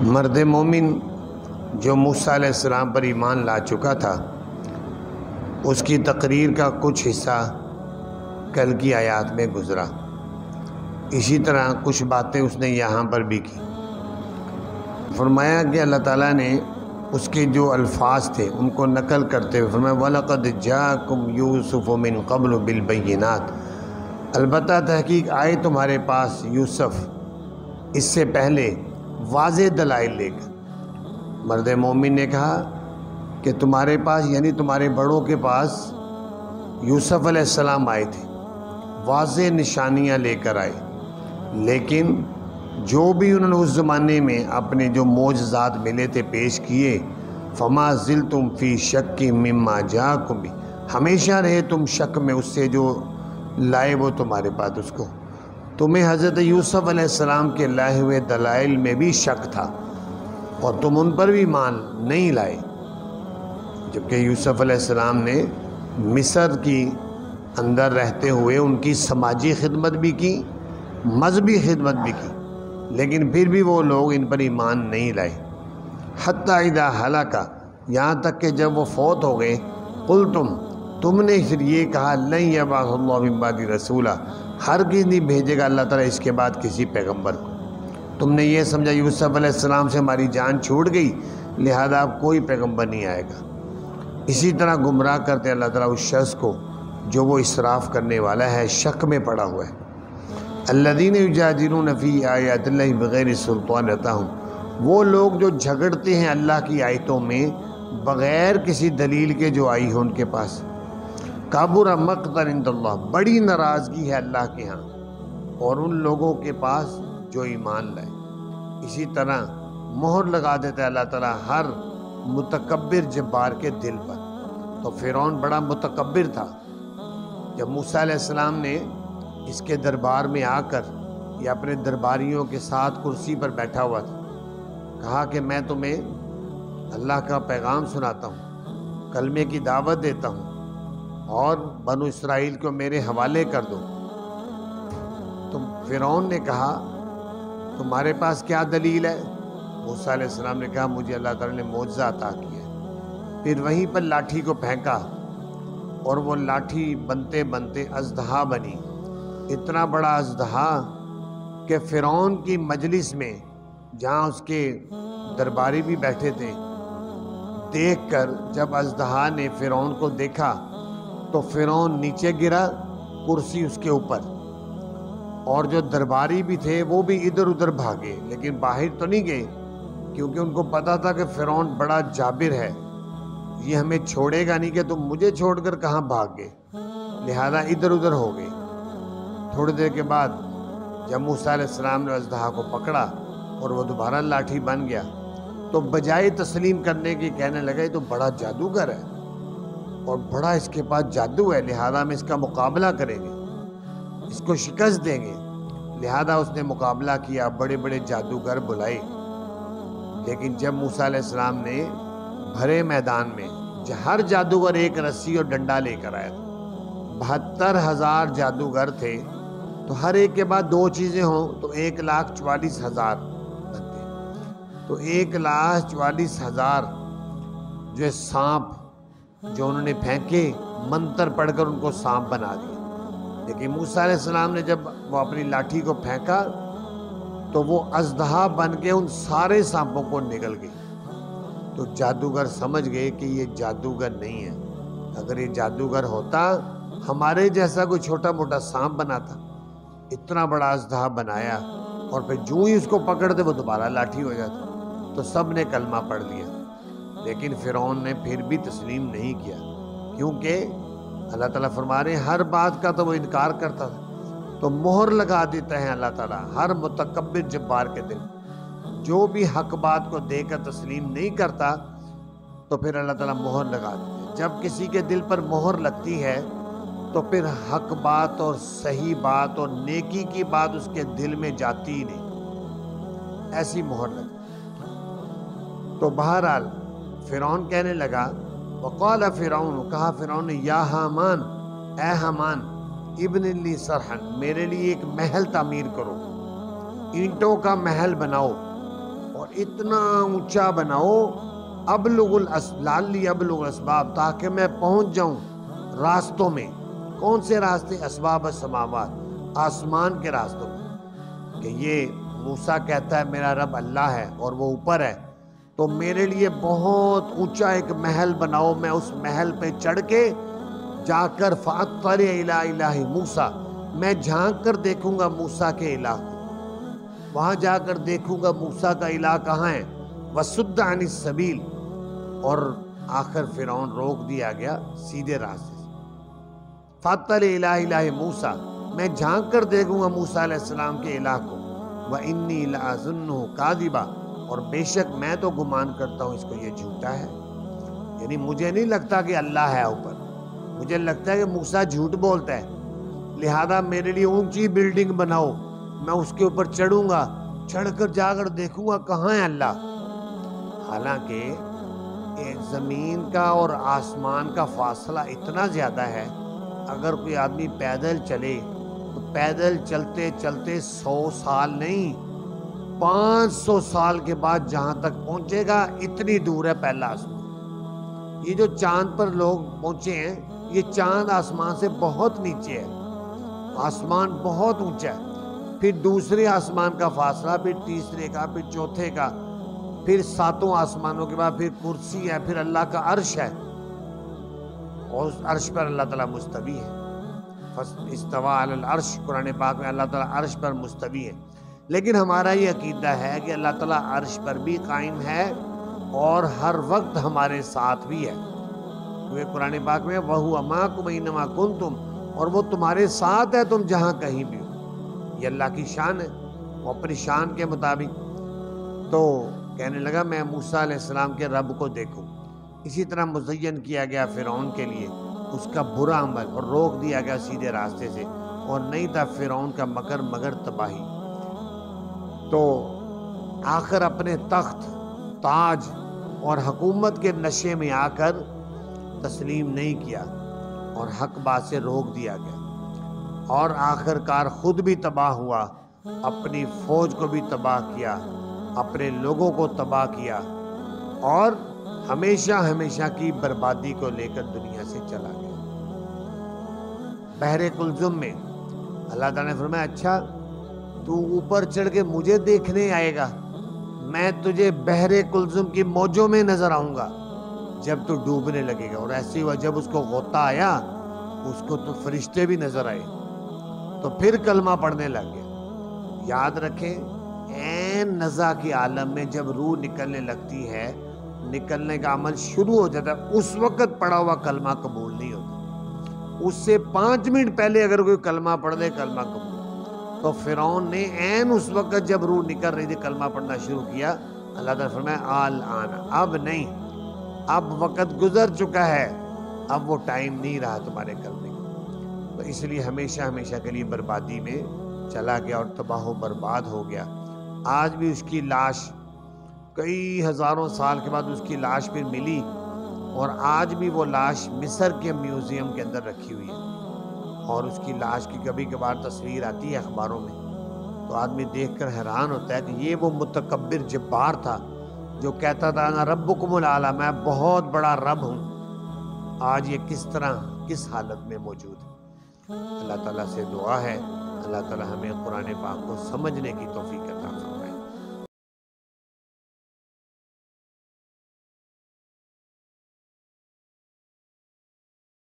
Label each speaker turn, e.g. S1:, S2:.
S1: مرد مومن جو موسیٰ علیہ السلام پر ایمان لا چکا تھا، اس کی تقریر کا کچھ حصہ کل کی آیات میں گزرا۔ اسی طرح کچھ باتیں اس نے یہاں پر بھی کی۔ فرمایا کہ اللہ تعالیٰ نے اس کے جو الفاظ تھے ان کو نقل کرتے ہوئے فرمایا وَلَقَدْ جَاءَكُمْ يُوسُفُ مِنْ قَبْلُ بِالْبَيِّنَاتِ، البتہ تحقیق آئے تمہارے پاس یوسف اس سے پہلے واضح دلائل لے کر۔ مرد مومن نے کہا کہ تمہارے پاس یعنی تمہارے بڑوں کے پاس یوسف علیہ السلام آئے تھے، واضح نشانیاں لے کر آئے، لیکن جو بھی انہوں نے اس زمانے میں اپنے جو معجزات ملے تھے پیش کیے، فما زلتم فی شک مما جاءکم بھی، ہمیشہ رہے تم شک میں اس سے جو لائے وہ تمہارے پاس اس کو۔ تمہیں حضرت یوسف علیہ السلام کے لائے ہوئے دلائل میں بھی شک تھا اور تم ان پر بھی ایمان نہیں لائے، جبکہ یوسف علیہ السلام نے مصر کی اندر رہتے ہوئے ان کی سماجی خدمت بھی کی، مذہبی خدمت بھی کی، لیکن پھر بھی وہ لوگ ان پر ایمان نہیں لائے۔ حتیٰ اذا ہلاک، یہاں تک کہ جب وہ فوت ہو گئے، قلتم، تم نے پھر یہ کہا لن یبعث اللہ من بعد رسولا، ہرگز نہیں بھیجے گا اللہ تعالیٰ اس کے بعد کسی پیغمبر کو۔ تم نے یہ سمجھا یوسف علیہ السلام سے ہماری جان چھوٹ گئی لہذا اب کوئی پیغمبر نہیں آئے گا۔ اسی طرح گمراہ کرتے اللہ تعالیٰ اس شخص کو جو وہ اسراف کرنے والا ہے، شک میں پڑا ہوا ہے۔ الذین یجادلون فی آیات اللہ بغیر سلطان اتاہم، وہ لوگ جو جھگڑتے ہیں اللہ کی آیتوں میں بغیر کسی دلیل کے جو آئی ہو ان کے پاس۔ کبر مقتا عند اللہ، بڑی ناراضگی ہے اللہ کے ہاں اور ان لوگوں کے پاس جو ایمان لائے۔ اسی طرح مہر لگا دیتا ہے اللہ تعالیٰ ہر متکبر جبار کے دل پر۔ تو فرعون بڑا متکبر تھا، جب موسیٰ علیہ السلام نے اس کے دربار میں آ کر یا اپنے درباریوں کے ساتھ کرسی پر بیٹھا ہوا تھا، کہا کہ میں تمہیں اللہ کا پیغام سناتا ہوں، کلمے کی دعوت دیتا ہوں اور بنو اسرائیل کو میرے حوالے کر دو۔ تو فرعون نے کہا تمہارے پاس کیا دلیل ہے؟ موسیٰ علیہ السلام نے کہا مجھے اللہ تعالیٰ نے معجزہ عطا کیا ہے۔ پھر وہیں پر لاٹھی کو پھینکا اور وہ لاٹھی بنتے بنتے اژدہا بنی، اتنا بڑا اژدہا کہ فرعون کی مجلس میں جہاں اس کے درباری بھی بیٹھے تھے، دیکھ کر جب اژدہا نے فرعون کو دیکھا تو فرعون نیچے گرا، کرسی اس کے اوپر، اور جو درباری بھی تھے وہ بھی ادھر ادھر بھاگے، لیکن باہر تو نہیں گئے کیونکہ ان کو پتا تھا کہ فرعون بڑا جابر ہے، یہ ہمیں چھوڑے گا نہیں کہ تم مجھے چھوڑ کر کہاں بھاگ گئے، لہذا ادھر ادھر ہو گئے۔ تھوڑی دیر کے بعد جب موسیٰ علیہ السلام نے اژدہا کو پکڑا اور وہ دوبارہ لاٹھی بن گیا تو بجائے تسلیم کرنے کی کہنے لگا یہ تو بڑا جادوگر ہے اور بڑا اس کے پاس جادو ہے، لہذا ہم اس کا مقابلہ کریں گے، اس کو شکست دیں گے۔ لہذا اس نے مقابلہ کیا، بڑے بڑے جادوگر بلائے، لیکن جب موسیٰ علیہ السلام نے بھرے میدان میں ہر جادوگر ایک رسی اور ڈنڈا لے کر آیا تھا، 72,000 جادوگر تھے، تو ہر ایک کے بعد دو چیزیں ہوں تو 1,44,000 بنتے، تو 1,44,000 جو سانپ جو انہوں نے پھینکے، منتر پڑھ کر ان کو سانپ بنا دیا۔ لیکن موسیٰ علیہ السلام نے جب وہ اپنی لاٹھی کو پھینکا تو وہ اژدہا بن کے ان سارے سانپوں کو نگل گئی۔ تو جادوگر سمجھ گئے کہ یہ جادوگر نہیں ہے، اگر یہ جادوگر ہوتا ہمارے جیسا کوئی چھوٹا موٹا سانپ بناتا، اتنا بڑا اژدہا بنایا اور پھر جو ہی اس کو پکڑتے وہ دوبارہ لاٹھی ہو جاتا۔ تو سب نے کلمہ پڑھ لیا، لیکن فرعون نے پھر بھی تسلیم نہیں کیا، کیونکہ اللہ تعالیٰ فرما رہے ہیں ہر بات کا تو وہ انکار کرتا تھا، تو مہر لگا دیتا ہے اللہ تعالیٰ ہر متکبر جبار کے دل، جو بھی حق بات کو دے کر تسلیم نہیں کرتا تو پھر اللہ تعالیٰ مہر لگا دیتا ہے۔ جب کسی کے دل پر مہر لگتی ہے تو پھر حق بات اور صحیح بات اور نیکی کی بات اس کے دل میں جاتی ہی نہیں، ایسی مہر لگتی۔ تو بہرحال فرعون کہنے لگا، وقال فرعون، کہا فرعون نے، یا حامان، اے حمان ابن لی سرحن، میرے لیے ایک محل تعمیر کرو، اینٹوں کا محل بناؤ اور اتنا اونچا بناؤ، لعلی ابلغ الاسباب، تاکہ میں پہنچ جاؤں راستوں میں۔ کون سے راستے؟ اسباب السماوات، آسمان کے راستوں میں۔ کہ یہ موسیٰ کہتا ہے میرا رب اللہ ہے اور وہ اوپر ہے، تو میرے لیے بہت اونچا ایک محل بناؤ، میں اس محل پہ چڑھ کے جا کر فاطلع الی الہ موسیٰ، میں جھانک کر دیکھوں گا موسیٰ کے الہ کو، وہاں جا کر دیکھوں گا موسیٰ کا الہ کہاں ہے۔ وَصُدَّ عَنِ السَّبِيلِ، اور آخر فرعون روک دیا گیا سیدھے راستے سے۔ فاطلع الی الہ موسیٰ، میں جھانک کر دیکھوں گا موسیٰ علیہ السلام کے الہ کو۔ وَإِنِّي لَأَظُنُّهُ كَاذِبًا، اور بے شک میں تو گمان کرتا ہوں اس کو یہ جھوٹا ہے، یعنی مجھے نہیں لگتا کہ اللہ ہے اوپر، مجھے لگتا ہے کہ موسیٰ جھوٹ بولتا ہے، لہذا میرے لیے اونچی بلڈنگ بناؤ، میں اس کے اوپر چڑھوں گا، چڑھ کر جا کر دیکھوں گا کہاں ہے اللہ۔ حالانکہ زمین کا اور آسمان کا فاصلہ اتنا زیادہ ہے، اگر کوئی آدمی پیدل چلے تو پیدل چلتے چلتے 100 سال نہیں، 500 سال کے بعد جہاں تک پہنچے گا اتنی دور ہے پہلا آسمان۔ یہ جو چاند پر لوگ پہنچے ہیں، یہ چاند آسمان سے بہت نیچے ہے، آسمان بہت اونچا ہے، پھر دوسرے آسمان کا فاصلہ، پھر تیسرے کا، پھر چوتھے کا، پھر 7 آسمانوں کے بعد پھر کرسی ہے، پھر اللہ کا عرش ہے، اور اس عرش پر اللہ تعالیٰ مستوی ہے۔ استویٰ علی العرش، قرآن پاک میں اللہ تعالیٰ عرش پر مستوی ہے۔ لیکن ہمارا یہ عقیدہ ہے کہ اللہ تعالیٰ عرش پر بھی قائم ہے اور ہر وقت ہمارے ساتھ بھی ہے، کیونکہ قرآن پاک میں وَهُوَ مَعَكُمْ أَيْنَمَا كُنتُمْ، اور وہ تمہارے ساتھ ہے تم جہاں کہیں بھی ہو۔ یہ اللہ کی شان ہے، وہ اپنی شان کے مطابق۔ تو کہنے لگا میں موسیٰ علیہ السلام کے رب کو دیکھوں۔ اسی طرح مزین کیا گیا فرعون کے لیے اس کا برا عمل، اور روک دیا گیا سیدھے راستے سے، اور نہیں تھا فرعون کا مکر مگر تباہی۔ تو آخر اپنے تخت، تاج اور حکومت کے نشے میں آ کر تسلیم نہیں کیا اور حق بات سے روک دیا گیا، اور آخر کار خود بھی تباہ ہوا، اپنی فوج کو بھی تباہ کیا، اپنے لوگوں کو تباہ کیا، اور ہمیشہ ہمیشہ کی بربادی کو لے کر دنیا سے چلا گیا۔ بحر کلزم میں اللہ تعالیٰ نے فرمایا اچھا تو اوپر چڑھ کے مجھے دیکھنے آئے گا، میں تجھے بحر کلزم کی موجوں میں نظر آؤں گا جب تو ڈوبنے لگے گا۔ اور ایسے ہوا جب اس کو غوطہ آیا اس کو تو فرشتے بھی نظر آئے، تو پھر کلمہ پڑھنے لگ گیا۔ یاد رکھیں عین نزع کے عالم میں جب روح نکلنے لگتی ہے، نکلنے کا عمل شروع ہو جاتا ہے، اس وقت پڑھا ہوا کلمہ قبول نہیں ہوتا، اس سے 5 منٹ پہلے اگر کوئی کلمہ پڑھ دے کلمہ قبول۔ تو فرعون نے عین اس وقت جب روح نکل رہی تھی کلمہ پڑھنا شروع کیا، اللہ تعالیٰ فرمایا الآن، اب نہیں، اب وقت گزر چکا ہے، اب وہ ٹائم نہیں رہا تمہارے کرنے کا۔ تو اس لیے ہمیشہ ہمیشہ کے لیے بربادی میں چلا گیا اور تباہ و برباد ہو گیا۔ آج بھی اس کی لاش کئی ہزاروں سال کے بعد اس کی لاش پھر ملی، اور آج بھی وہ لاش مصر کے میوزیم کے اندر رکھی ہوئی ہے، اور اس کی لاش کی کبھی کبھار تصویر آتی ہے اخباروں میں، تو آدمی دیکھ کر حیران ہوتا ہے کہ یہ وہ متکبر جبار تھا جو کہتا تھا انا ربکم الاعلی، میں بہت بڑا رب ہوں، آج یہ کس طرح کس حالت میں موجود ہے۔ اللہ تعالیٰ سے دعا ہے اللہ تعالیٰ ہمیں قرآن پاک کو سمجھنے کی توفیق عطا